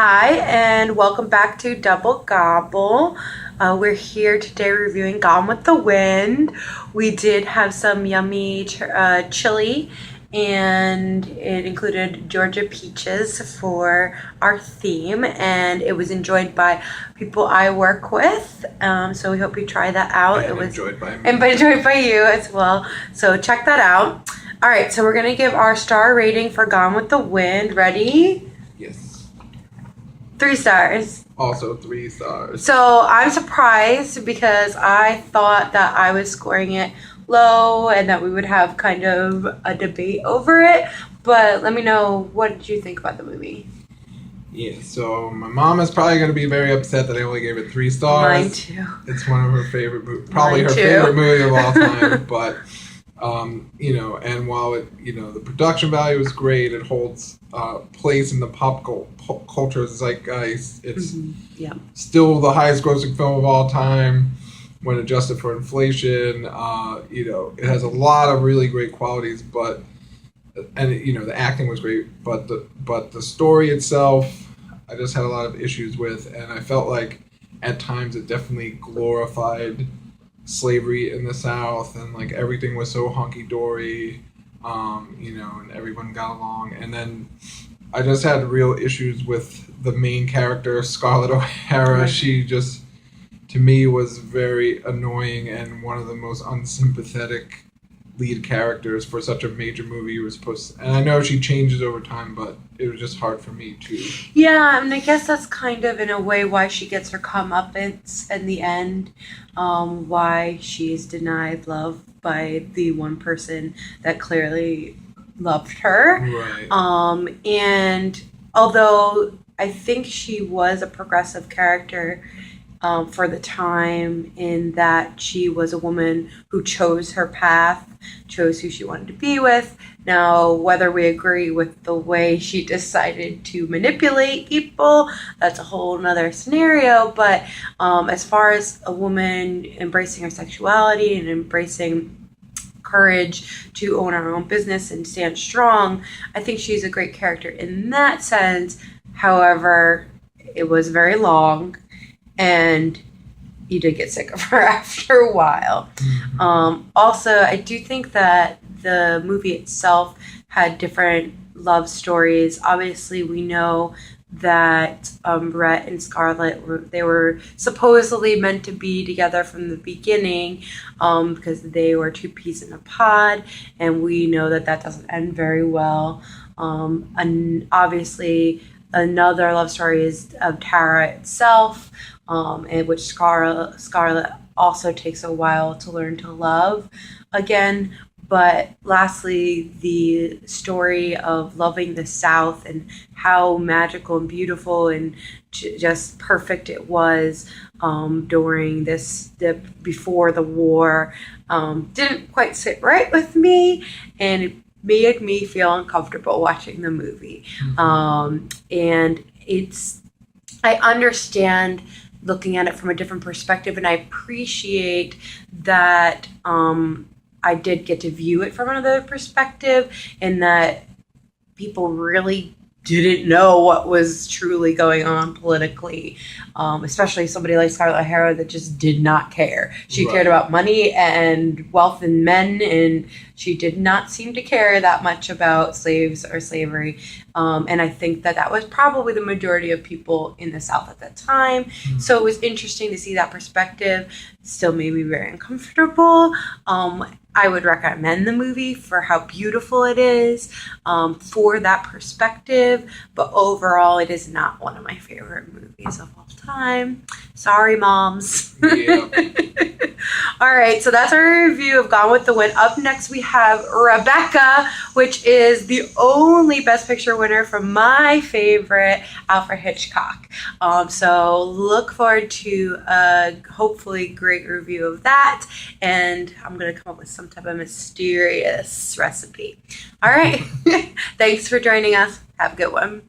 Hi, and welcome back to Double Gobble. We're here today reviewing Gone with the Wind. We did have some yummy chili, and it included Georgia peaches for our theme, and it was enjoyed by people I work with. So we hope you try that out. And it was enjoyed by me. and enjoyed by you as well. So check that out. All right, so we're gonna give our star rating for Gone with the Wind. Ready? Yes. 3 stars. Also 3 stars. So I'm surprised because I thought that I was scoring it low and that we would have kind of a debate over it. But let me know, what did you think about the movie? Yeah, so my mom is probably going to be very upset that I only gave it 3 stars. Mine too. It's one of her favorite movies, probably Mine her too. favorite movie of all time. But, and while it, the production value is great, it holds place in the pop culture zeitgeist. It's Yeah. still the highest grossing film of all time when adjusted for inflation. It has a lot of really great qualities, the acting was great, but the story itself, I just had a lot of issues with, and I felt like at times it definitely glorified slavery in the South, and like everything was so hunky dory, and everyone got along, and then I just had real issues with the main character, Scarlett O'Hara. Right. She just, to me, was very annoying and one of the most unsympathetic lead characters for such a major movie. You were supposed to, and I know she changes over time, but it was just hard for me too. Yeah, I mean, I guess that's kind of in a way why she gets her comeuppance in the end, why she's denied love by the one person that clearly loved her. Right. And although I think she was a progressive character for the time, in that she was a woman who chose her path, chose who she wanted to be with. Now, whether we agree with the way she decided to manipulate people, that's a whole nother scenario. But as far as a woman embracing her sexuality and embracing courage to own our own business and stand strong, I think she's a great character in that sense. However, it was very long, and you did get sick of her after a while. Also, I do think that the movie itself had different love stories. Obviously, we know that Brett and Scarlett they were supposedly meant to be together from the beginning, because they were two peas in a pod, and we know that doesn't end very well. And obviously, another love story is of Tara itself, in which Scarlett also takes a while to learn to love again. But lastly, the story of loving the South and how magical and beautiful and just perfect it was during before the war, didn't quite sit right with me, and it made me feel uncomfortable watching the movie. And I understand looking at it from a different perspective, and I appreciate that I did get to view it from another perspective, and that people really didn't know what was truly going on politically, especially somebody like Scarlett O'Hara that just did not care. She Right. cared about money and wealth and men, and she did not seem to care that much about slaves or slavery. And I think that was probably the majority of people in the South at that time. So it was interesting to see that perspective. Still made me very uncomfortable. I would recommend the movie for how beautiful it is, for that perspective. But overall, it is not one of my favorite movies of all time. Sorry, moms. Yeah. All right, so that's our review of Gone with the Wind. Up next, we have Rebecca, which is the only Best Picture winner from my favorite, Alfred Hitchcock. So look forward to a hopefully great review of that, and I'm going to come up with some type of mysterious recipe. All right, thanks for joining us. Have a good one.